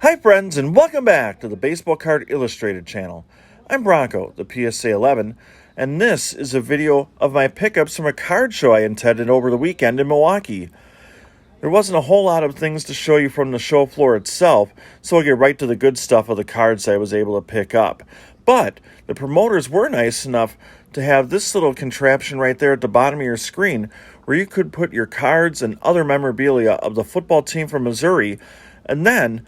Hi friends, and welcome back to the Baseball Card Illustrated channel. I'm Bronko, the PSA 11, and this is a video of my pickups from a card show I attended over the weekend in Milwaukee. There wasn't a whole lot of things to show you from the show floor itself, so I'll get right to the good stuff of the cards I was able to pick up. But the promoters were nice enough to have this little contraption right there at the bottom of your screen where you could put your cards and other memorabilia of the football team from Missouri, and then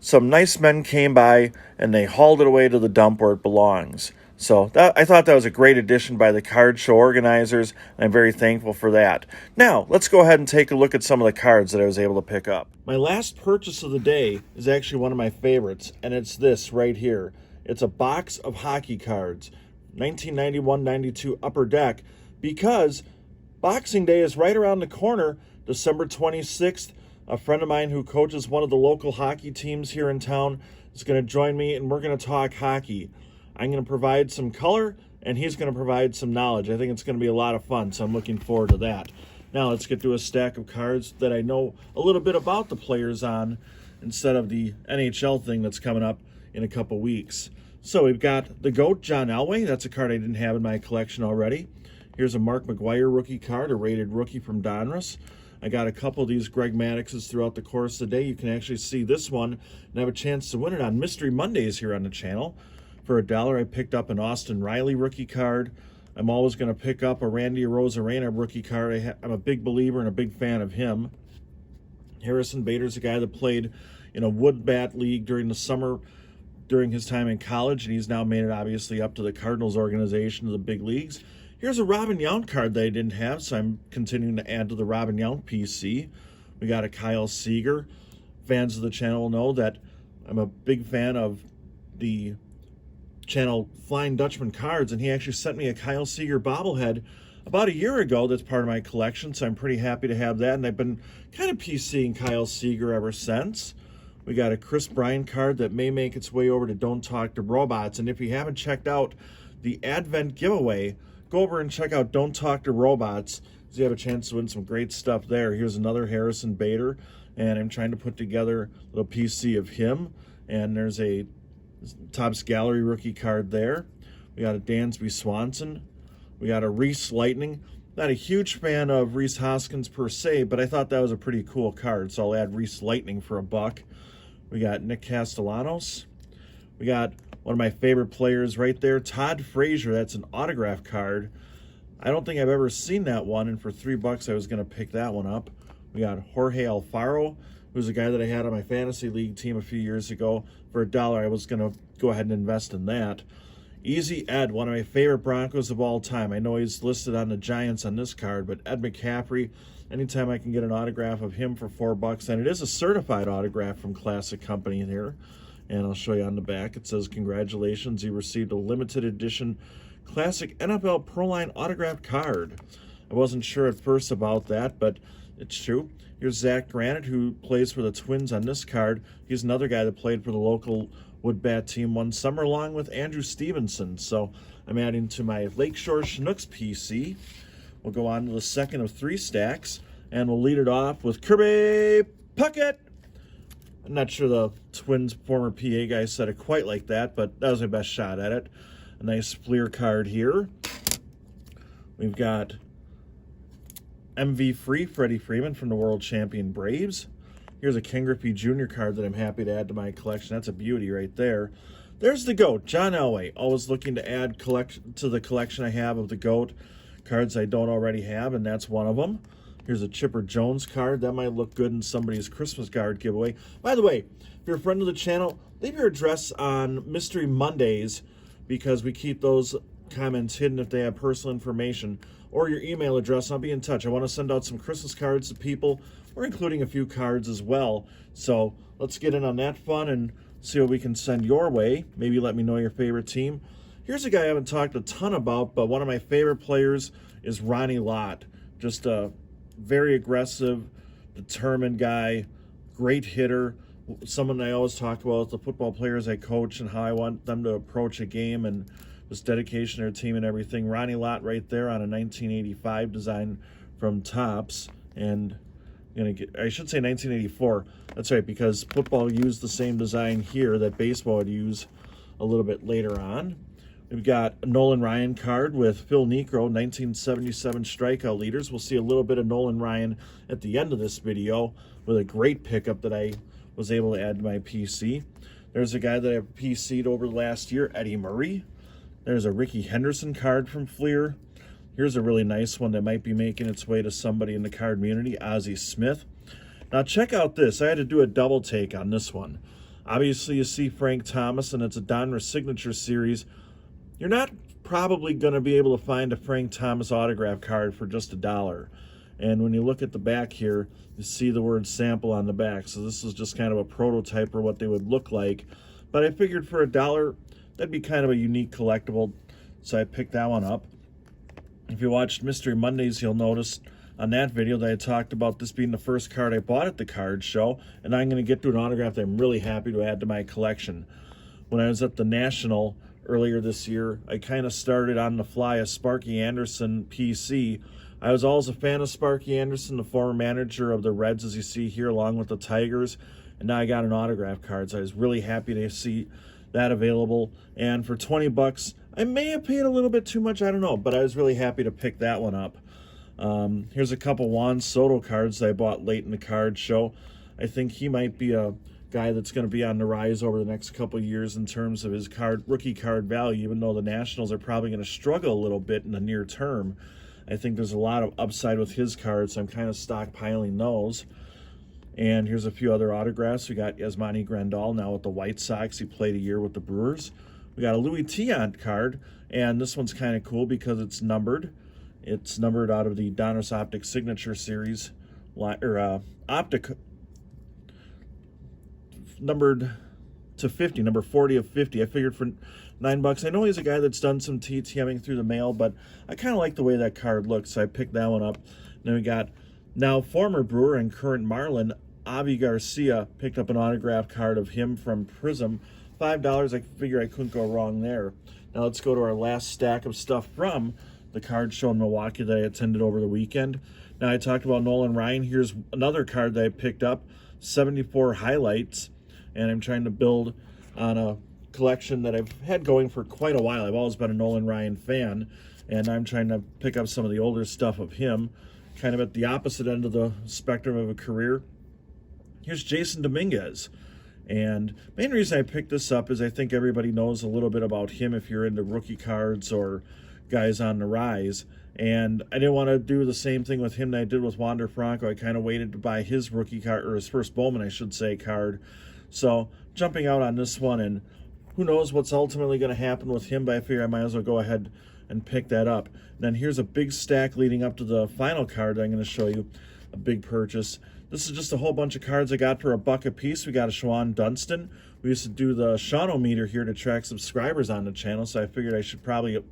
some nice men came by and they hauled it away to the dump where it belongs. So I thought that was a great addition by the card show organizers, and I'm very thankful for that. Now, let's go ahead and take a look at some of the cards that I was able to pick up. My last purchase of the day is actually one of my favorites, and it's this right here. It's a box of hockey cards, 1991-92 Upper Deck, because Boxing Day is right around the corner, December 26th. A friend of mine who coaches one of the local hockey teams here in town is going to join me, and we're going to talk hockey. I'm going to provide some color, and he's going to provide some knowledge. I think it's going to be a lot of fun, so I'm looking forward to that. Now let's get to a stack of cards that I know a little bit about the players on instead of the NHL thing that's coming up in a couple weeks. So we've got the GOAT, John Elway. That's a card I didn't have in my collection already. Here's a Mark Mcguire rookie card, a rated rookie from Donruss. I got a couple of these Greg Maddoxes throughout the course of the day. You can actually see this one and have a chance to win it on Mystery Mondays here on the channel. For $1, I picked up an Austin Riley rookie card. I'm always going to pick up a Randy Arozarena rookie card. I'm a big believer and a big fan of him. Harrison Bader's a guy that played in a wood bat league during the summer during his time in college, and he's now made it obviously up to the Cardinals organization of the big leagues. Here's a Robin Yount card that I didn't have, so I'm continuing to add to the Robin Yount PC. We got a Kyle Seager. Fans of the channel know that I'm a big fan of the channel Flying Dutchman cards, and he actually sent me a Kyle Seager bobblehead about a year ago that's part of my collection, so I'm pretty happy to have that, and I've been kind of PCing Kyle Seager ever since. We got a Chris Bryant card that may make its way over to Don't Talk to Robots, and if you haven't checked out the Advent giveaway, go over and check out Don't Talk to Robots, because you have a chance to win some great stuff there. Here's another Harrison Bader, and I'm trying to put together a little PC of him, and there's a Topps Gallery rookie card there. We got a Dansby Swanson. We got a Rhys Lightning. Not a huge fan of Rhys Hoskins per se, but I thought that was a pretty cool card, so I'll add Rhys Lightning for $1. We got Nick Castellanos. We got one of my favorite players right there, Todd Frazier. That's an autograph card. I don't think I've ever seen that one, and for $3 I was going to pick that one up. We got Jorge Alfaro, who's a guy that I had on my fantasy league team a few years ago. For $1, I was going to go ahead and invest in that. Easy Ed, one of my favorite Broncos of all time. I know he's listed on the Giants on this card, but Ed McCaffrey, anytime I can get an autograph of him for $4, and it is a certified autograph from Classic Company here. And I'll show you on the back. It says, congratulations, you received a limited edition Classic NFL Pro Line autographed card. I wasn't sure at first about that, but it's true. Here's Zach Granite, who plays for the Twins on this card. He's another guy that played for the local wood bat team one summer, along with Andrew Stevenson. So I'm adding to my Lakeshore Chinooks PC. We'll go on to the second of 3 stacks, and we'll lead it off with Kirby Puckett. I'm not sure the Twins former PA guy said it quite like that, but that was my best shot at it. A nice Fleer card here. We've got MV Free, Freddie Freeman from the world champion Braves. Here's a Ken Griffey Jr. card that I'm happy to add to my collection. That's a beauty right there. There's the GOAT, John Elway. Always looking to add to the collection I have of the GOAT cards I don't already have, and that's one of them. Here's a Chipper Jones card. That might look good in somebody's Christmas card giveaway. By the way, if you're a friend of the channel, leave your address on Mystery Mondays, because we keep those comments hidden if they have personal information, or your email address. I'll be in touch. I want to send out some Christmas cards to people. We're including a few cards as well. So let's get in on that fun and see what we can send your way. Maybe let me know your favorite team. Here's a guy I haven't talked a ton about, but one of my favorite players is Ronnie Lott. Just a very aggressive, determined guy, great hitter, someone I always talk about, the football players I coach and how I want them to approach a game and just dedication to their team and everything. Ronnie Lott right there on a 1985 design from Topps, and I should say 1984. That's right, because football used the same design here that baseball would use a little bit later on. We've got a Nolan Ryan card with Phil Niekro, 1977 strikeout leaders. We'll see a little bit of Nolan Ryan at the end of this video with a great pickup that I was able to add to my PC. There's a guy that I PC'd over the last year, Eddie Murray. There's a Ricky Henderson card from Fleer. Here's a really nice one that might be making its way to somebody in the card community, Ozzie Smith. Now check out this. I had to do a double take on this one. Obviously you see Frank Thomas, and it's a Donruss Signature Series. You're not probably going to be able to find a Frank Thomas autograph card for just $1. And when you look at the back here, you see the word sample on the back. So this is just kind of a prototype for what they would look like. But I figured for $1, that'd be kind of a unique collectible. So I picked that one up. If you watched Mystery Mondays, you'll notice on that video that I talked about this being the first card I bought at the card show, and I'm going to get to an autograph that I'm really happy to add to my collection. When I was at the National earlier this year, I kind of started on the fly a Sparky Anderson PC. I was always a fan of Sparky Anderson, the former manager of the Reds, as you see here, along with the Tigers, and now I got an autograph card, so I was really happy to see that available. And for 20 bucks, I may have paid a little bit too much, I don't know, but I was really happy to pick that one up. Here's a couple Juan Soto cards that I bought late in the card show. I think he might be a guy that's going to be on the rise over the next couple of years in terms of his rookie card value, even though the Nationals are probably going to struggle a little bit in the near term. I think there's a lot of upside with his cards, so I'm kind of stockpiling those. And here's a few other autographs. We got Yasmani Grandal now with the White Sox. He played a year with the Brewers. We got a Louis Tiant card, and this one's kind of cool because it's numbered. It's numbered out of the Donruss Optic Signature Series, Optic, numbered to 50, number 40 of 50. I figured for $9. I know he's a guy that's done some TTMing through the mail, but I kind of like the way that card looks, so I picked that one up. Then we got now former Brewer and current Marlin, Avi Garcia, picked up an autograph card of him from Prism. $5, I figure I couldn't go wrong there. Now let's go to our last stack of stuff from the card show in Milwaukee that I attended over the weekend. Now I talked about Nolan Ryan. Here's another card that I picked up, 74 highlights, and I'm trying to build on a collection that I've had going for quite a while. I've always been a Nolan Ryan fan, and I'm trying to pick up some of the older stuff of him, kind of at the opposite end of the spectrum of a career. Here's Jason Dominguez. And main reason I picked this up is I think everybody knows a little bit about him if you're into rookie cards or guys on the rise. And I didn't want to do the same thing with him that I did with Wander Franco. I kind of waited to buy his rookie card, or his first Bowman, I should say, card. So jumping out on this one, and who knows what's ultimately going to happen with him, but I figure I might as well go ahead and pick that up. And then here's a big stack leading up to the final card that I'm going to show you, a big purchase. This is just a whole bunch of cards I got for $1 a piece. We got a Juan Dunston. We used to do the Shawno-meter here to track subscribers on the channel, so I figured I should probably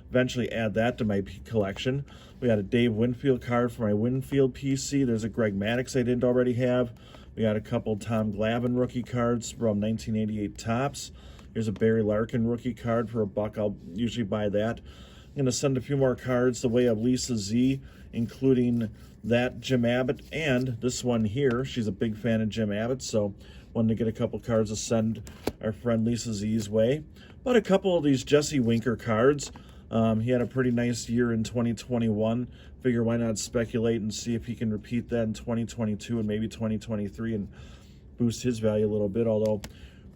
eventually add that to my collection. We got a Dave Winfield card for my Winfield PC. There's a Greg Maddux I didn't already have. We got a couple Tom Glavine rookie cards from 1988 Topps. Here's a Barry Larkin rookie card for $1. I'll usually buy that. I'm going to send a few more cards the way of Lisa Z, including that Jim Abbott and this one here. She's a big fan of Jim Abbott, so wanted to get a couple cards to send our friend Lisa Z's way. But a couple of these Jesse Winker cards. He had a pretty nice year in 2021. Figure why not speculate and see if he can repeat that in 2022 and maybe 2023 and boost his value a little bit, although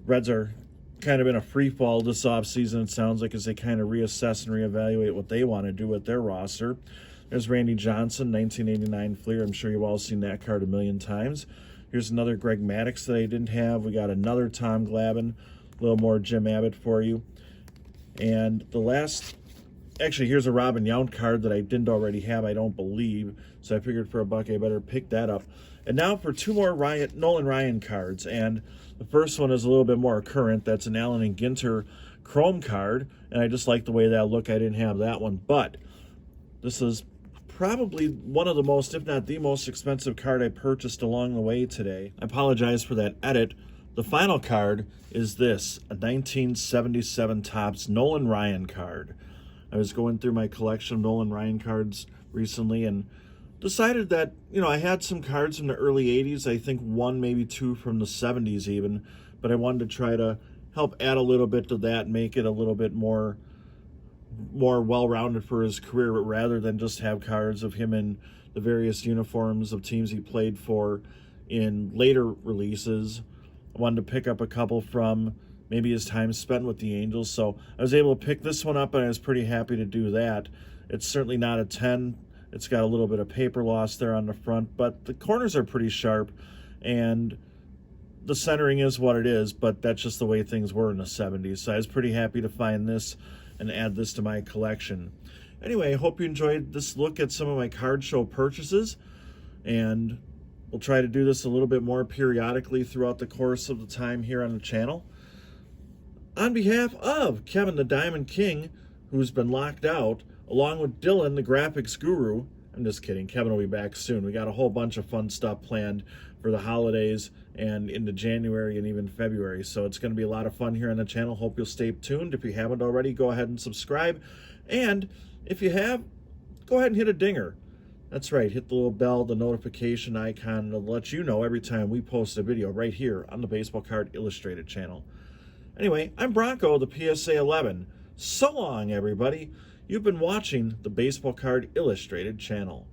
Reds are kind of in a free fall this offseason, it sounds like, as they kind of reassess and reevaluate what they want to do with their roster. There's Randy Johnson, 1989 Fleer. I'm sure you've all seen that card a million times. Here's another Greg Maddux that I didn't have. We got another Tom Glavine, a little more Jim Abbott for you. And the last, actually, here's a Robin Yount card that I didn't already have, I don't believe. So I figured for $1 I better pick that up. And now for two more Nolan Ryan cards. And the first one is a little bit more current. That's an Allen and Ginter Chrome card. And I just like the way that looked. I didn't have that one. But this is probably one of the most, if not the most expensive card I purchased along the way today. I apologize for that edit. The final card is this, a 1977 Topps Nolan Ryan card. I was going through my collection of Nolan Ryan cards recently, and decided that, I had some cards from the early 80s, I think one, maybe two from the 70s even, but I wanted to try to help add a little bit to that, make it a little bit more well-rounded for his career, rather than just have cards of him in the various uniforms of teams he played for in later releases. I wanted to pick up a couple from maybe his time spent with the Angels, so I was able to pick this one up, and I was pretty happy to do that. It's certainly not a 10. It's got a little bit of paper loss there on the front, but the corners are pretty sharp, and the centering is what it is, but that's just the way things were in the 70s. So I was pretty happy to find this and add this to my collection. Anyway, I hope you enjoyed this look at some of my card show purchases, and we'll try to do this a little bit more periodically throughout the course of the time here on the channel. On behalf of Kevin the Diamond King, who's been locked out, along with Dylan the graphics guru, I'm just kidding, Kevin will be back soon. We got a whole bunch of fun stuff planned for the holidays and into January and even February, so it's going to be a lot of fun here on the channel. Hope you'll stay tuned. If you haven't already, go ahead and subscribe, and if you have, go ahead and hit a dinger. That's right, hit the little bell, the notification icon, to let you know every time we post a video right here on the Baseball Card Illustrated channel. Anyway, I'm Bronko, the PSA 11. So long, everybody. You've been watching the Baseball Card Illustrated channel.